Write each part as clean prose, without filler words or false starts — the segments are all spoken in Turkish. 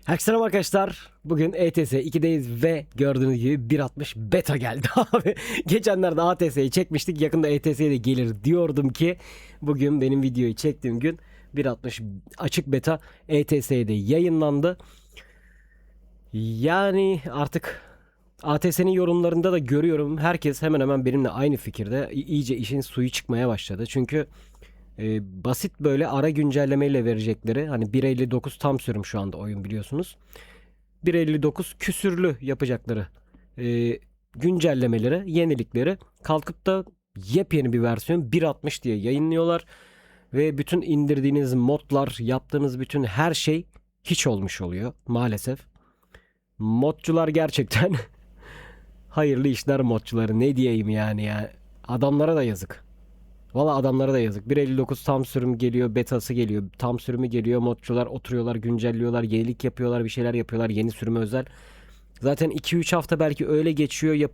Herkese selam arkadaşlar. Bugün ETS 2'deyiz ve gördüğünüz gibi 1.60 beta geldi abi. Geçenlerde ATS'yi çekmiştik. Yakında ETS'ye de gelir diyordum ki bugün benim videoyu çektiğim gün 1.60 açık beta ETS'ye de yayınlandı. Yani artık ATS'nin yorumlarında da görüyorum. Herkes hemen hemen benimle aynı fikirde. İyice işin suyu çıkmaya başladı. Çünkü basit böyle ara güncellemeyle verecekleri, hani 1.59 tam sürüm şu anda oyun biliyorsunuz. 1.59 küsürlü yapacakları güncellemeleri, yenilikleri kalkıp da yepyeni bir versiyon 1.60 diye yayınlıyorlar. Ve bütün indirdiğiniz modlar, yaptığınız bütün her şey hiç olmuş oluyor maalesef. Modcular gerçekten hayırlı işler modcuları, ne diyeyim yani ya. Adamlara da yazık. Valla adamlara da yazık. 1.59 tam sürüm geliyor, betası geliyor, tam sürümü geliyor. Modcular oturuyorlar, güncelliyorlar, yenilik yapıyorlar, bir şeyler yapıyorlar, yeni sürüme özel. Zaten 2-3 hafta belki öyle geçiyor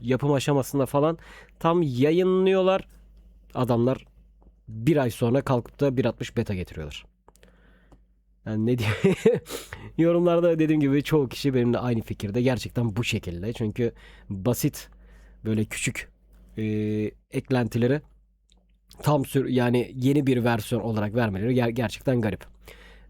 yapım aşamasında falan. Tam yayınlıyorlar. Adamlar bir ay sonra kalkıp da 1.60 beta getiriyorlar. Yani ne diye yorumlarda dediğim gibi çoğu kişi benimle aynı fikirde. Gerçekten bu şekilde. Çünkü basit böyle küçük eklentileri yani yeni bir versiyon olarak vermeleri gerçekten garip.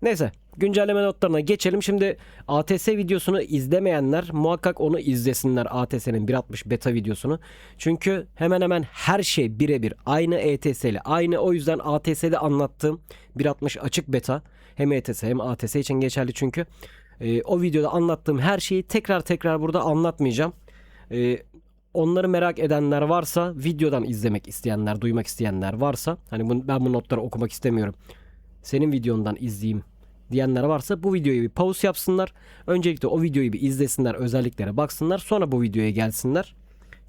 Neyse, güncelleme notlarına geçelim. Şimdi ATS videosunu izlemeyenler muhakkak onu izlesinler, ATS'nin 1.60 beta videosunu. Çünkü hemen hemen her şey birebir aynı, ETS ile aynı. O yüzden ATS'de anlattığım 1.60 açık beta hem ETS hem ATS için geçerli çünkü. O videoda anlattığım her şeyi tekrar burada anlatmayacağım. Onları merak edenler varsa, videodan izlemek isteyenler, duymak isteyenler varsa, hani ben bu notları okumak istemiyorum, senin videondan izleyeyim diyenler varsa bu videoyu bir pause yapsınlar. Öncelikle o videoyu bir izlesinler, özelliklere baksınlar, sonra bu videoya gelsinler.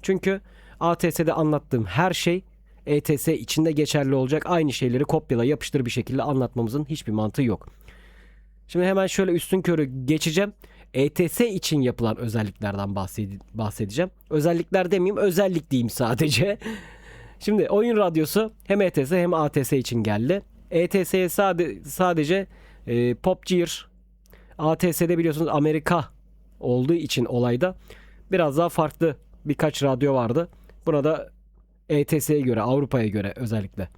Çünkü ATS'de anlattığım her şey ETS içinde geçerli olacak. Aynı şeyleri kopyala yapıştır bir şekilde anlatmamızın hiçbir mantığı yok. Şimdi hemen şöyle üstünkörü geçeceğim. ETS için yapılan özelliklerden bahsedeceğim. Özellikler demeyeyim, özellik diyeyim sadece. Şimdi oyun radyosu hem ETS hem ATS için geldi. ETS'ye sadece Pop Gear, ATS'de biliyorsunuz Amerika olduğu için olayda biraz daha farklı birkaç radyo vardı. Buna da ETS'ye göre, Avrupa'ya göre özellikle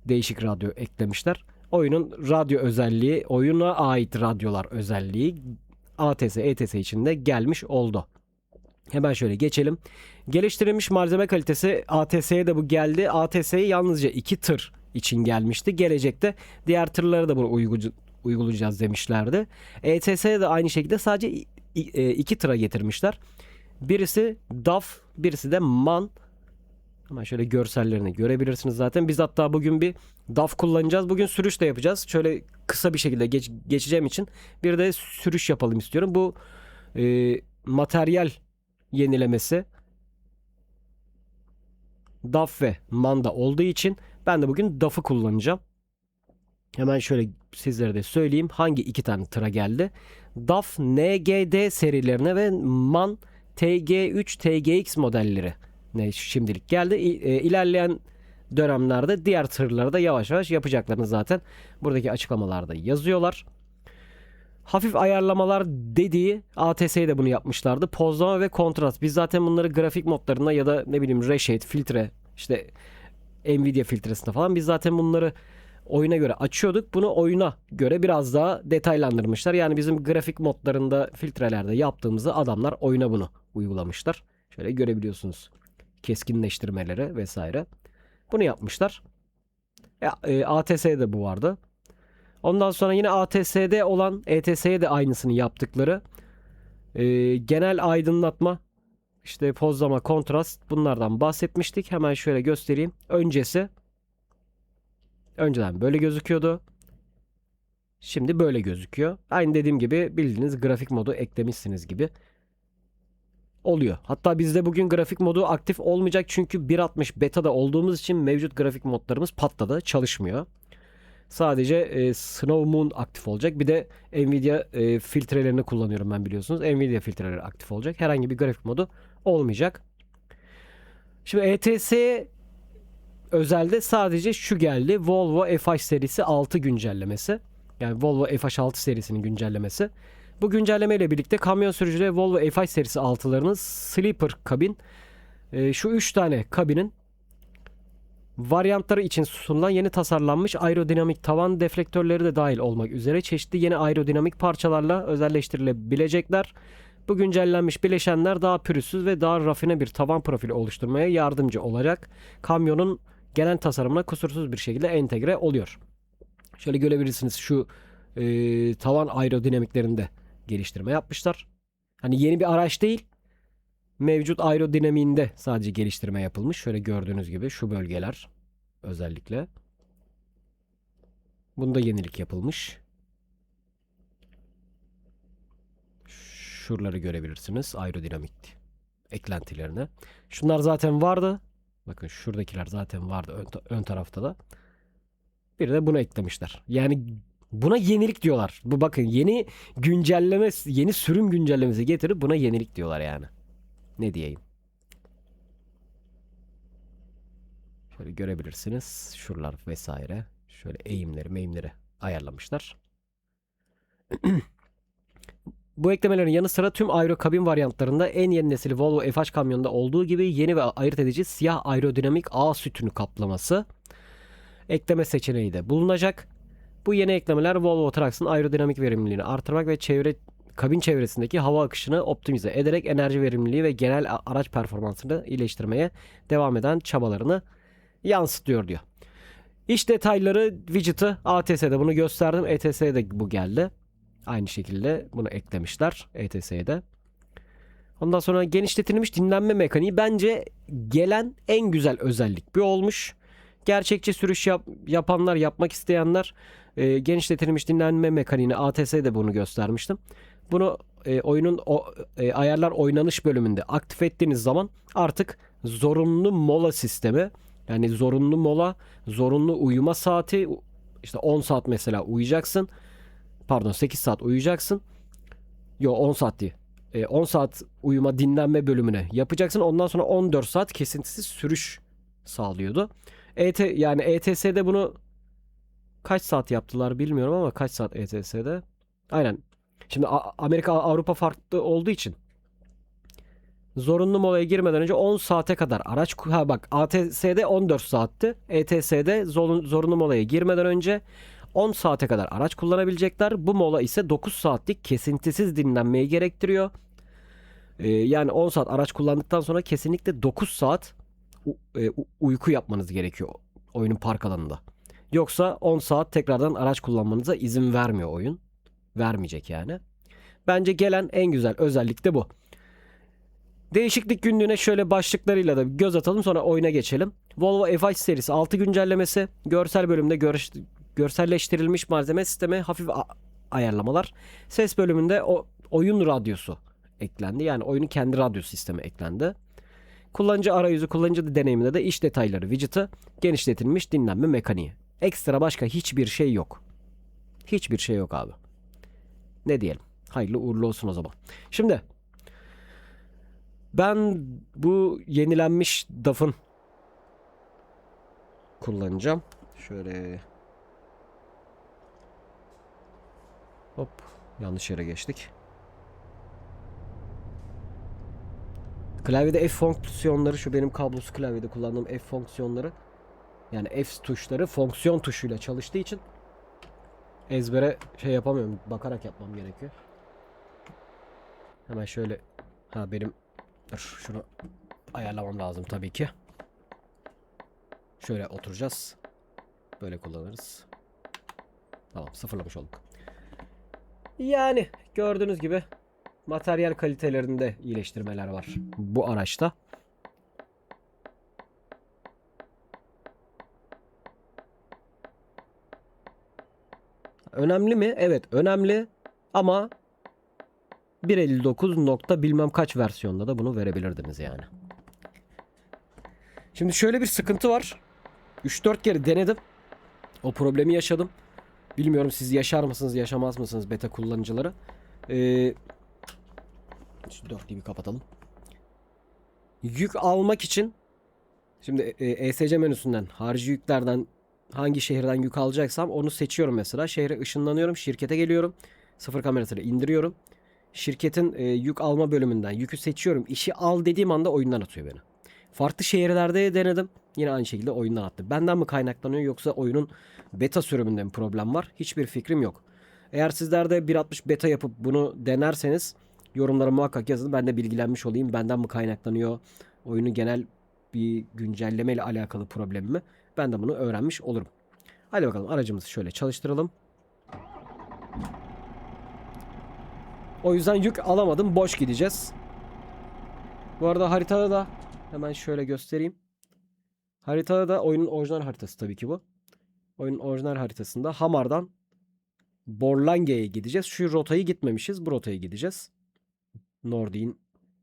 değişik radyo eklemişler. Oyunun radyo özelliği, oyuna ait radyolar özelliği ATS, ETS için de gelmiş oldu. Hemen şöyle geçelim. Geliştirilmiş malzeme kalitesi, ATS'ye de bu geldi. ATS'ye yalnızca 2 tır için gelmişti. Gelecekte diğer tırlara da bunu uygulayacağız demişlerdi. ETS'ye de aynı şekilde sadece 2 tıra getirmişler. Birisi DAF, birisi de MAN. Hemen şöyle görsellerini görebilirsiniz zaten. Biz hatta bugün bir DAF kullanacağız. Bugün sürüş de yapacağız. Şöyle kısa bir şekilde geçeceğim için bir de sürüş yapalım istiyorum. Bu materyal yenilemesi DAF ve MAN'da olduğu için ben de bugün DAF'ı kullanacağım. Hemen şöyle sizlere de söyleyeyim hangi iki tane tıra geldi. DAF NGD serilerine ve MAN TG3 TGX modelleri şimdilik geldi. İlerleyen dönemlerde diğer tırları da yavaş yavaş yapacaklarını zaten buradaki açıklamalarda yazıyorlar. Hafif ayarlamalar dediği, ATS'ye de bunu yapmışlardı. Pozlama ve kontrast. Biz zaten bunları grafik modlarına ya da ne bileyim reshade, filtre, işte Nvidia filtresinde falan biz zaten bunları oyuna göre açıyorduk. Bunu oyuna göre biraz daha detaylandırmışlar. Yani bizim grafik modlarında, filtrelerde yaptığımızı adamlar oyuna bunu uygulamışlar. Şöyle görebiliyorsunuz. Keskinleştirmeleri vesaire. Bunu yapmışlar. ATS'de de bu vardı. Ondan sonra yine ATS'de olan ETS'ye de aynısını yaptıkları genel aydınlatma, işte pozlama, kontrast, bunlardan bahsetmiştik. Hemen şöyle göstereyim. Önceden böyle gözüküyordu. Şimdi böyle gözüküyor. Aynı dediğim gibi bildiğiniz grafik modu eklemişsiniz gibi oluyor. Hatta bizde bugün grafik modu aktif olmayacak çünkü 1.60 beta'da olduğumuz için mevcut grafik modlarımız patladı, çalışmıyor. Sadece Snow Moon aktif olacak. Bir de Nvidia filtrelerini kullanıyorum ben, biliyorsunuz. Nvidia filtreleri aktif olacak. Herhangi bir grafik modu olmayacak. Şimdi ETS özelde sadece şu geldi. Volvo F5 serisi 6 güncellemesi. Yani Volvo FH6 serisinin güncellemesi. Bu güncelleme ile birlikte kamyon sürücüleri Volvo FH serisi 6'larının sleeper kabin, şu 3 tane kabinin varyantları için sunulan yeni tasarlanmış aerodinamik tavan deflektörleri de dahil olmak üzere çeşitli yeni aerodinamik parçalarla özelleştirilebilecekler. Bu güncellenmiş bileşenler daha pürüzsüz ve daha rafine bir tavan profili oluşturmaya yardımcı olacak. Kamyonun genel tasarımına kusursuz bir şekilde entegre oluyor. Şöyle görebilirsiniz, şu tavan aerodinamiklerinde geliştirme yapmışlar. Hani yeni bir araç değil, mevcut aerodinamiğinde sadece geliştirme yapılmış. Şöyle gördüğünüz gibi şu bölgeler özellikle. Bunda yenilik yapılmış. Şuraları görebilirsiniz, aerodinamik eklentilerini. Şunlar zaten vardı. Bakın şuradakiler zaten vardı ön tarafta da. Bir de bunu eklemişler. Yani buna yenilik diyorlar. Bu bakın yeni güncelleme, yeni sürüm güncellemesi getirip buna yenilik diyorlar yani. Ne diyeyim? Şöyle görebilirsiniz. Şuralar vesaire. Şöyle eğimleri ayarlamışlar. Bu eklemelerin yanı sıra tüm aero kabin varyantlarında en yeni nesil Volvo FH kamyonunda olduğu gibi yeni ve ayırt edici siyah aerodinamik ağ sütünü kaplaması ekleme seçeneği de bulunacak. Bu yeni eklemeler Volvo Trucks'ın aerodinamik verimliliğini artırmak ve kabin çevresindeki hava akışını optimize ederek enerji verimliliği ve genel araç performansını iyileştirmeye devam eden çabalarını yansıtıyor diyor. İş detayları widget'ı ATS'de bunu gösterdim. ETS'de bu geldi. Aynı şekilde bunu eklemişler ETS'de. Ondan sonra genişletilmiş dinlenme mekaniği bence gelen en güzel özellik bu olmuş. Gerçekçi sürüş yapanlar, yapmak isteyenler genişletilmiş dinlenme mekaniğini ATS'de bunu göstermiştim. Bunu oyunun ayarlar oynanış bölümünde aktif ettiğiniz zaman artık zorunlu mola sistemi, yani zorunlu mola, zorunlu uyuma saati, işte 10 saat mesela uyuyacaksın. Pardon, 8 saat uyuyacaksın. Yo, 10 saat değil. 10 saat uyuma dinlenme bölümüne yapacaksın. Ondan sonra 14 saat kesintisiz sürüş sağlıyordu. Yani ETS'de bunu kaç saat yaptılar bilmiyorum ama kaç saat ETS'de? Aynen. Şimdi Amerika Avrupa farklı olduğu için zorunlu molaya girmeden önce 10 saate kadar araç, ha bak, ATS'de 14 saatti. ETS'de zorunlu molaya girmeden önce 10 saate kadar araç kullanabilecekler. Bu mola ise 9 saatlik kesintisiz dinlenmeyi gerektiriyor. Yani 10 saat araç kullandıktan sonra kesinlikle 9 saat uyku yapmanız gerekiyor oyunun park alanında. Yoksa 10 saat tekrardan araç kullanmanıza izin vermiyor oyun. Vermeyecek yani. Bence gelen en güzel özellik de bu. Değişiklik günlüğüne şöyle başlıklarıyla da göz atalım, sonra oyuna geçelim. Volvo FH serisi 6 güncellemesi. Görsel bölümde görselleştirilmiş malzeme sistemi, hafif ayarlamalar. Ses bölümünde oyun radyosu eklendi. Yani oyunun kendi radyo sistemi eklendi. Kullanıcı arayüzü, kullanıcı deneyiminde de iş detayları widget'ı, genişletilmiş dinlenme mekaniği. Ekstra başka hiçbir şey yok. Hiçbir şey yok abi. Ne diyelim? Hayırlı uğurlu olsun o zaman. Şimdi ben bu yenilenmiş DAF'ın kullanacağım. Şöyle hop, yanlış yere geçtik. Klavyede F fonksiyonları, şu benim kablosuz klavyede kullandığım F fonksiyonları, yani F tuşları fonksiyon tuşuyla çalıştığı için ezbere şey yapamıyorum. Bakarak yapmam gerekiyor. Hemen şöyle, benim şunu ayarlamam lazım tabii ki. Şöyle oturacağız. Böyle kullanırız. Tamam, sıfırlamış olduk. Yani gördüğünüz gibi materyal kalitelerinde iyileştirmeler var bu araçta. Önemli mi? Evet, önemli. Ama 1.59 nokta bilmem kaç versiyonda da bunu verebilirdiniz yani. Şimdi şöyle bir sıkıntı var. 3-4 kere denedim. O problemi yaşadım. Bilmiyorum siz yaşar mısınız, yaşamaz mısınız beta kullanıcıları? Şu dörtlüğü bir kapatalım. Yük almak için şimdi ESC menüsünden harici yüklerden hangi şehirden yük alacaksam onu seçiyorum mesela. Şehre ışınlanıyorum, şirkete geliyorum. Sıfır kamerasını indiriyorum. Şirketin yük alma bölümünden yükü seçiyorum. İşi al dediğim anda oyundan atıyor beni. Farklı şehirlerde denedim. Yine aynı şekilde oyundan attı. Benden mi kaynaklanıyor yoksa oyunun beta sürümünde mi problem var? Hiçbir fikrim yok. Eğer sizler de 1.60 beta yapıp bunu denerseniz yorumlara muhakkak yazın. Ben de bilgilenmiş olayım. Benden mi kaynaklanıyor? Oyunu genel bir güncelleme ile alakalı problem mi? Ben de bunu öğrenmiş olurum. Hadi bakalım aracımızı şöyle çalıştıralım. O yüzden yük alamadım. Boş gideceğiz. Bu arada haritada da hemen şöyle göstereyim. Haritada da oyunun orijinal haritası tabii ki bu. Oyunun orijinal haritasında Hamar'dan Borlange'ye gideceğiz. Şu rotayı gitmemişiz. Bu rotaya gideceğiz. Nordi'nin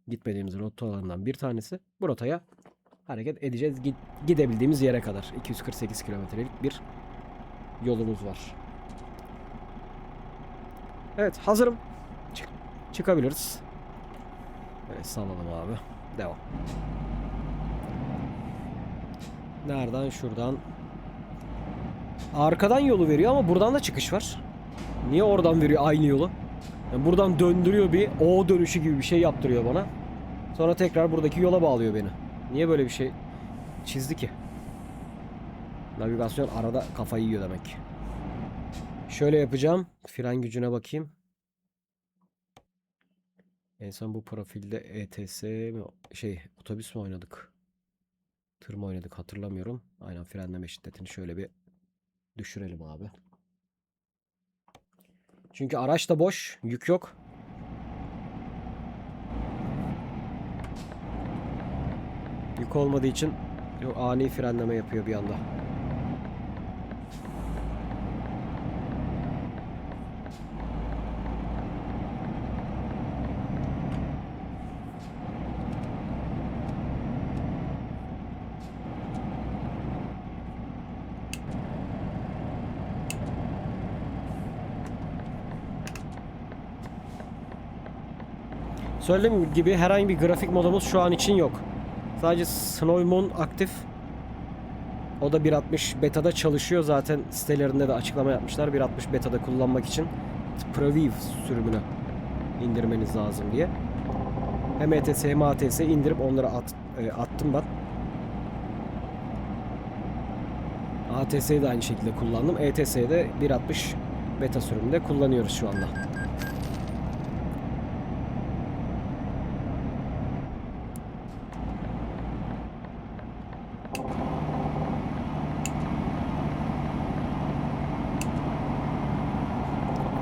gitmediğimiz rotalarından bir tanesi. Bu rotaya hareket edeceğiz. Gidebildiğimiz yere kadar. 248 kilometrelik bir yolumuz var. Evet, hazırım. Çıkabiliriz. Evet, sallalım abi. Devam. Nereden? Şuradan. Arkadan yolu veriyor ama buradan da çıkış var. Niye oradan veriyor aynı yolu? Yani buradan döndürüyor, bir O dönüşü gibi bir şey yaptırıyor bana. Sonra tekrar buradaki yola bağlıyor beni. Niye böyle bir şey çizdi ki? Navigasyon arada kafayı yiyor demek. Şöyle yapacağım. Fren gücüne bakayım. En son bu profilde ETS mi otobüs mü oynadık? Tır mı oynadık hatırlamıyorum. Aynen, frenleme şiddetini şöyle bir düşürelim abi. Çünkü araç da boş, yük yok. Yük olmadığı için ani frenleme yapıyor bir anda. Söylediğim gibi herhangi bir grafik modumuz şu an için yok. Sadece Snow Moon aktif. O da 1.60 betada çalışıyor. Zaten sitelerinde de açıklama yapmışlar. 1.60 betada kullanmak için Preview sürümünü indirmeniz lazım diye. Hem ETS hem ATS indirip onları attım ben. ATS'yi de aynı şekilde kullandım. ETS'yi de 1.60 beta sürümünde kullanıyoruz şu anda.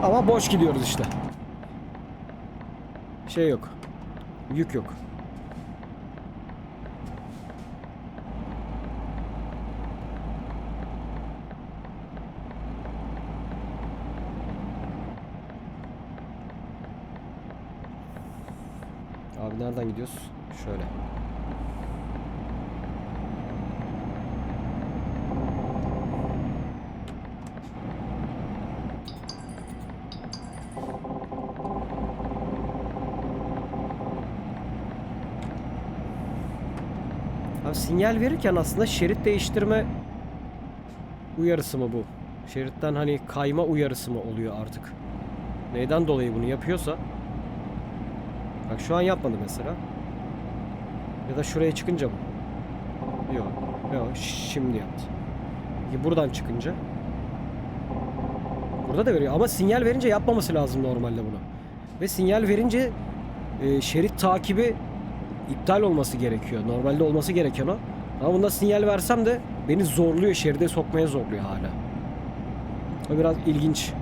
Ama boş gidiyoruz işte. Şey yok. Yük yok. Abi nereden gidiyoruz? Şöyle. Abi sinyal verirken aslında şerit değiştirme uyarısı mı bu? Şeritten hani kayma uyarısı mı oluyor artık? Neyden dolayı bunu yapıyorsa? Bak şu an yapmadı mesela. Ya da şuraya çıkınca mı? Yok. Yok, şimdi yaptı. Peki buradan çıkınca? Burada da veriyor ama sinyal verince yapmaması lazım normalde bunu. Ve sinyal verince şerit takibi iptal olması gerekiyor. Normalde olması gereken o. Ama bunda sinyal versem de beni zorluyor, şeride sokmaya zorluyor hala. O biraz ilginç.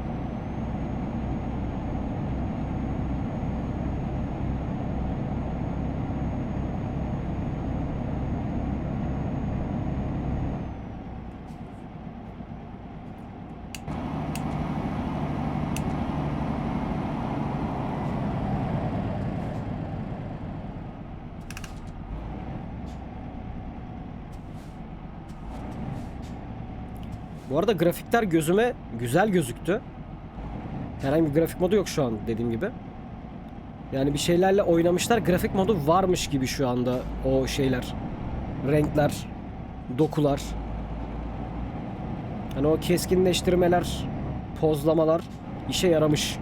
Bu arada grafikler gözüme güzel gözüktü. Herhangi bir grafik modu yok şu an dediğim gibi. Yani bir şeylerle oynamışlar. Grafik modu varmış gibi şu anda o şeyler. Renkler, dokular. Hani o keskinleştirmeler, pozlamalar işe yaramış.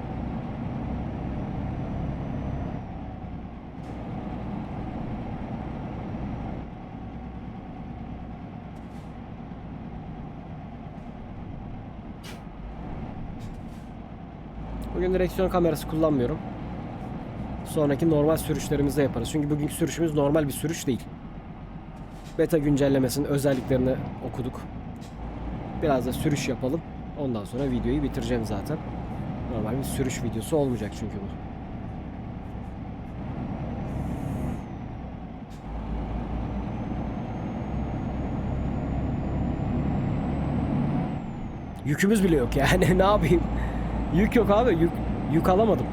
Bugün direksiyon kamerası kullanmıyorum. Sonraki normal sürüşlerimizde yaparız. Çünkü bugünkü sürüşümüz normal bir sürüş değil. Beta güncellemesinin özelliklerini okuduk. Biraz da sürüş yapalım. Ondan sonra videoyu bitireceğim zaten. Normal bir sürüş videosu olmayacak çünkü bu. Yükümüz bile yok yani. Ne yapayım? Yük yok abi. Yük alamadım.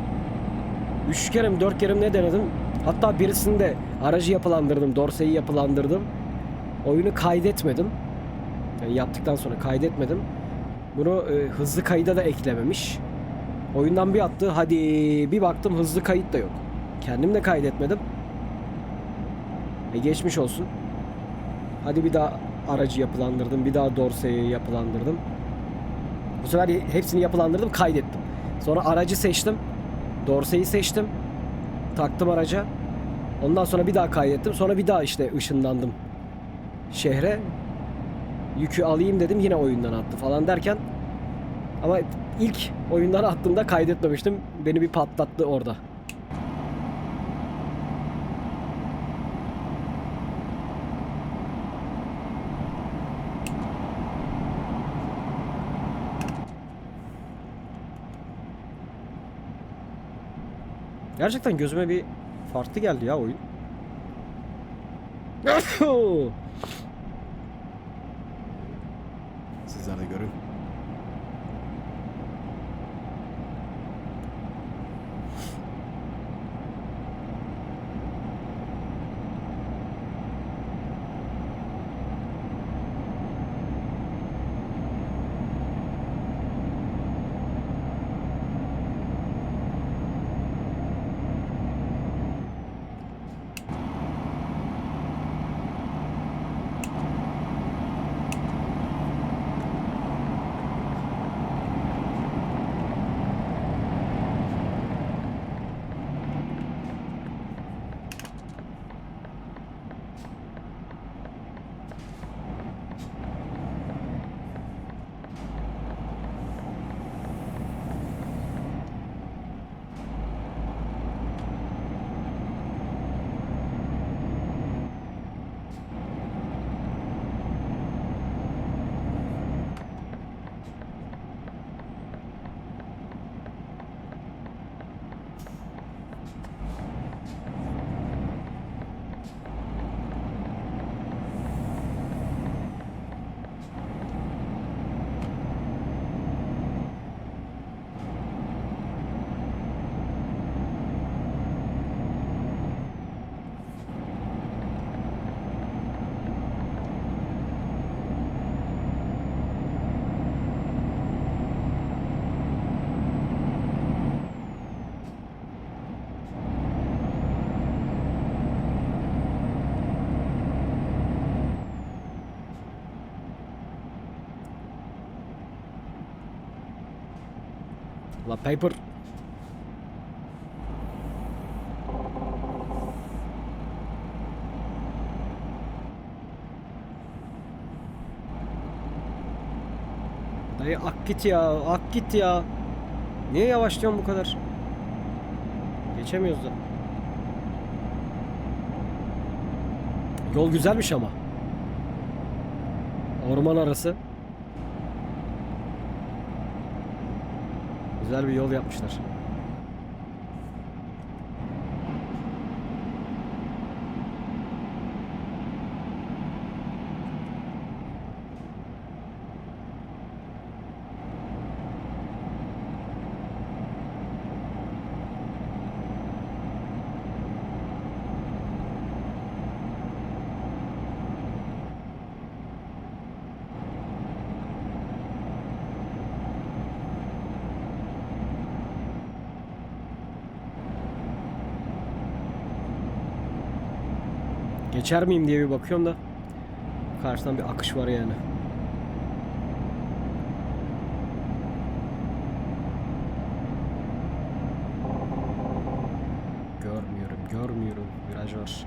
3 kere mi 4 kere mi ne denedim. Hatta birisinde aracı yapılandırdım. Dorseyi yapılandırdım. Oyunu kaydetmedim. Yani yaptıktan sonra kaydetmedim. Bunu hızlı kayıda da eklememiş. Oyundan bir attı. Hadi bir baktım hızlı kayıt da yok. Kendim de kaydetmedim. Geçmiş olsun. Hadi bir daha aracı yapılandırdım. Bir daha dorseyi yapılandırdım. Bu sefer hepsini yapılandırdım, kaydettim. Sonra aracı seçtim. Dorseyi seçtim. Taktım araca. Ondan sonra bir daha kaydettim. Sonra bir daha işte ışınlandım şehre. Yükü alayım dedim, yine oyundan attı falan derken. Ama ilk oyundan attığımda kaydetmemiştim. Beni bir patlattı orada. Gerçekten gözüme bir farklı geldi ya oyun. Sizler de görün. La Paper. Dayı ak git ya, ak git ya. Niye yavaşlıyorsun bu kadar? Geçemiyoruz da. Yol güzelmiş ama. Orman arası. Güzel bir yol yapmışlar. Geçer miyim diye bir bakıyorum da karşıdan bir akış var yani. Viraj var.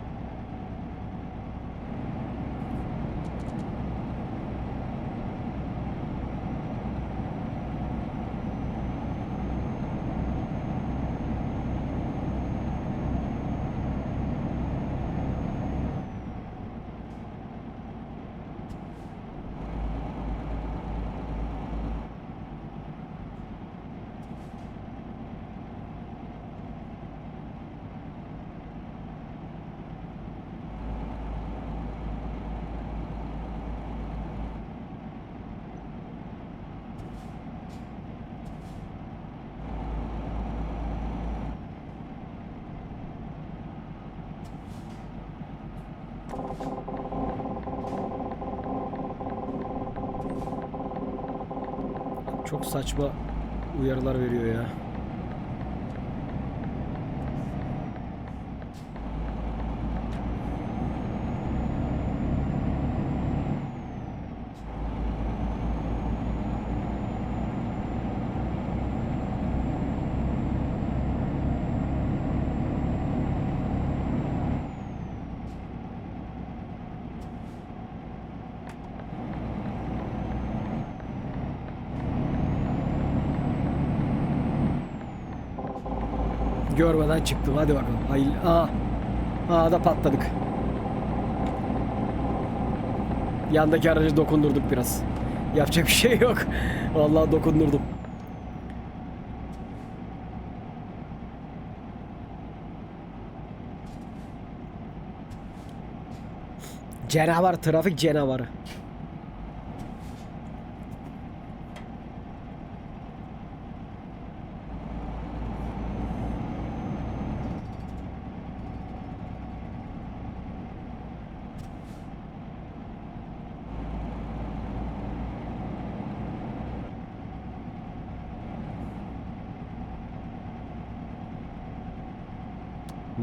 Çok saçma uyarılar veriyor ya. Görmeden çıktım. Hadi bakalım. Da patladık. Yandaki aracı dokundurduk biraz. Yapacak bir şey yok. Vallahi dokundurdum. Canavar, trafik canavarı.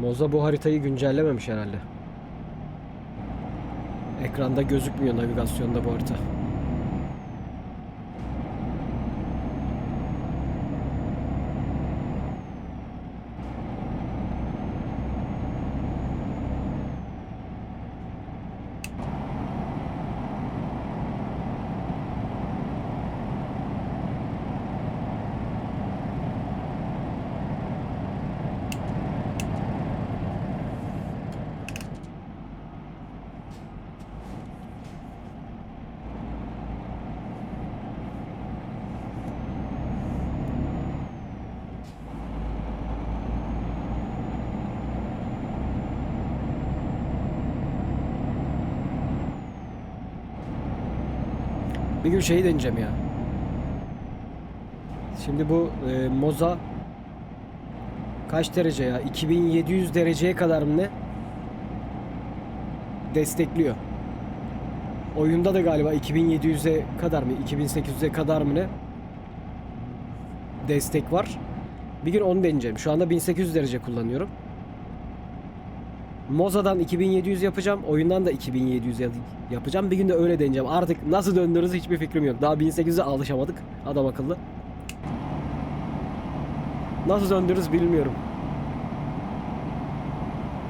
Moza bu haritayı güncellememiş herhalde. Ekranda gözükmüyor navigasyonda bu harita. Bir gün şeyi deneyeceğim ya. Şimdi bu Moza kaç derece ya? 2700 dereceye kadar mı ne? Destekliyor. Oyunda da galiba 2700'e kadar mı? 2800'e kadar mı ne? Destek var. Bir gün onu deneyeceğim. Şu anda 1800 derece kullanıyorum. Moza'dan 2700 yapacağım. Oyundan da 2700 yapacağım. Bir gün de öyle deneyeceğim. Artık nasıl döndürürüz hiçbir fikrim yok. Daha 1800'e alışamadık. Adam akıllı. Nasıl döndürürüz bilmiyorum.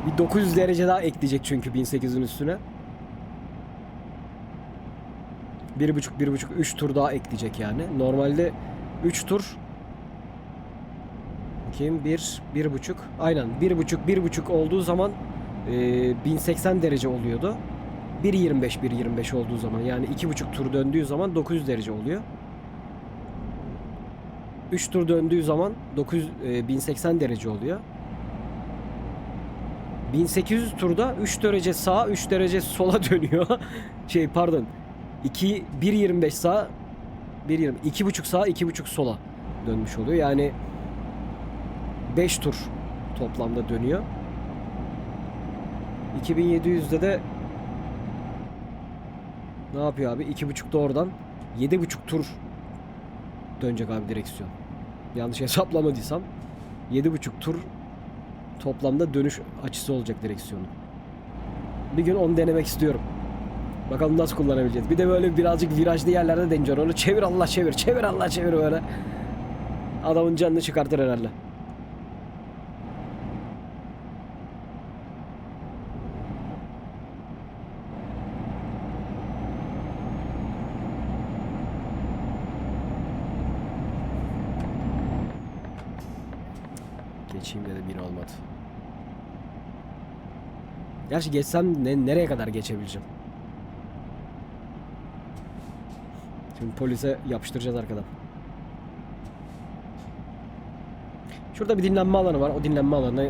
Bir 900 derece daha ekleyecek çünkü 1800'ün üstüne. 1,5 3 tur daha ekleyecek yani. Normalde 3 tur 1,5 aynen 1,5 olduğu zaman 1080 derece oluyordu. 1,25 olduğu zaman yani 2,5 tur döndüğü zaman 900 derece oluyor. 3 tur döndüğü zaman 1080 derece oluyor. 1800 turda 3 derece sağa 3 derece sola dönüyor. 1,25 sağa 2,5 sağa 2,5 sola dönmüş oluyor. Yani 5 tur toplamda dönüyor. 2700'de de ne yapıyor abi? 2,5'da oradan 7,5 tur dönecek abi direksiyon. Yanlış hesaplamadıysam 7,5 tur toplamda dönüş açısı olacak direksiyonu. Bir gün onu denemek istiyorum. Bakalım nasıl kullanabileceğiz. Bir de böyle birazcık virajlı yerlerde deneyeceğim onu. Çevir Allah çevir. Çevir Allah çevir böyle. Adamın canını çıkartır herhalde. Geçeyim dedim yine olmadı. Gerçi geçsem nereye kadar geçebileceğim? Şimdi polise yapıştıracağız arkadan. Şurada bir dinlenme alanı var. O dinlenme alanına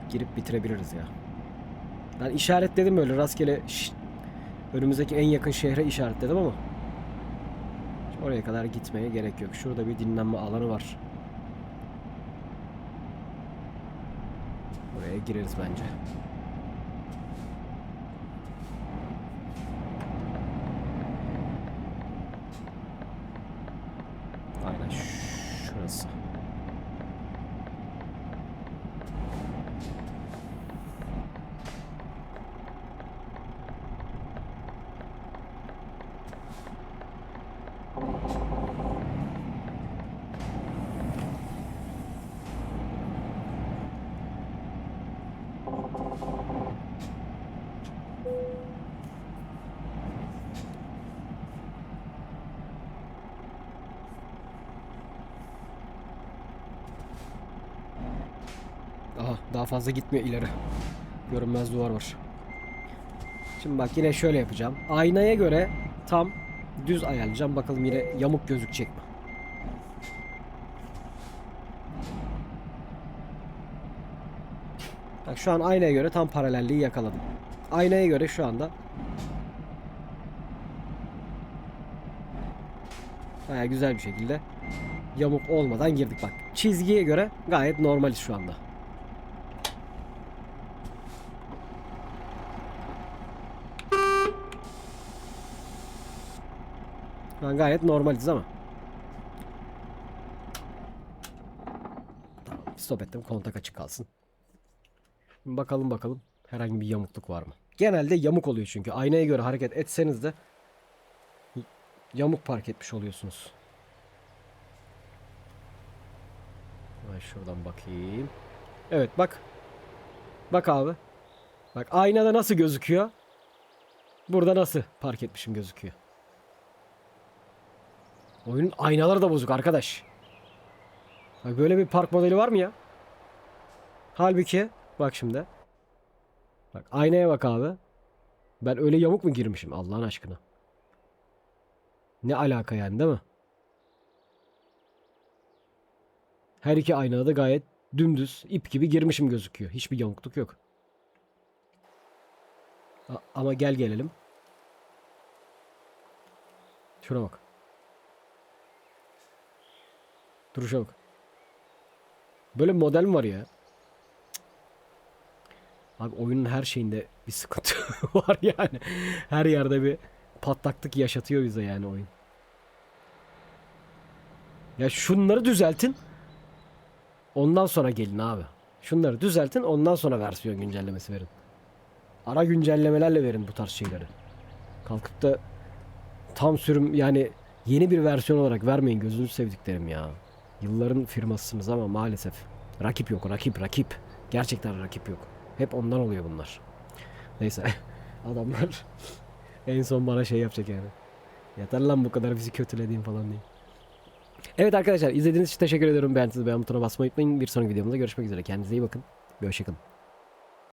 girip bitirebiliriz ya. Ben işaretledim böyle rastgele önümüzdeki en yakın şehre işaretledim ama oraya kadar gitmeye gerek yok. Şurada bir dinlenme alanı var. Buraya gireriz bence. Aynen şurası. Aha daha fazla gitmiyor ileri. Görünmez duvar var. Şimdi bak yine şöyle yapacağım. Aynaya göre tam düz ayarlayacağım. Bakalım yine yamuk gözükecek mi? Bak şu an aynaya göre tam paralelliği yakaladım. Aynaya göre şu anda baya güzel bir şekilde yamuk olmadan girdik bak. Çizgiye göre gayet normaliz şu anda. Şu an gayet normaliz ama. Tamam, stop ettim. Kontak açık kalsın. Bakalım herhangi bir yamukluk var mı? Genelde yamuk oluyor çünkü. Aynaya göre hareket etseniz de yamuk park etmiş oluyorsunuz. Ben şuradan bakayım. Evet bak. Bak abi. Bak aynada nasıl gözüküyor? Burada nasıl park etmişim gözüküyor. Oyunun aynaları da bozuk arkadaş. Bak böyle bir park modeli var mı ya? Halbuki bak şimdi. Bak aynaya bak abi. Ben öyle yamuk mu girmişim Allah'ın aşkına? Ne alaka yani değil mi? Her iki aynada da gayet dümdüz ip gibi girmişim gözüküyor. Hiçbir yamukluk yok. Ama gel gelelim. Şuna bak. Duruşa bak. Böyle bir model mi var ya? Abi oyunun her şeyinde bir sıkıntı var yani. Her yerde bir patlaklık yaşatıyor bize yani oyun. Ya şunları düzeltin. Ondan sonra gelin abi. Şunları düzeltin ondan sonra versiyon güncellemesi verin. Ara güncellemelerle verin bu tarz şeyleri. Kalkıp da tam sürüm yani yeni bir versiyon olarak vermeyin gözünüzü sevdiklerim ya. Yılların firmasısınız ama maalesef. Rakip yok rakip. Gerçekten rakip yok. Hep ondan oluyor bunlar. Neyse adamlar en son bana şey yapacak yani. Yeter lan bu kadar bizi kötülediğin falan diye. Evet arkadaşlar izlediğiniz için teşekkür ediyorum. Beğendiyseniz beğen butonuna basmayı unutmayın. Bir sonraki videomda görüşmek üzere. Kendinize iyi bakın. Hoşçakalın.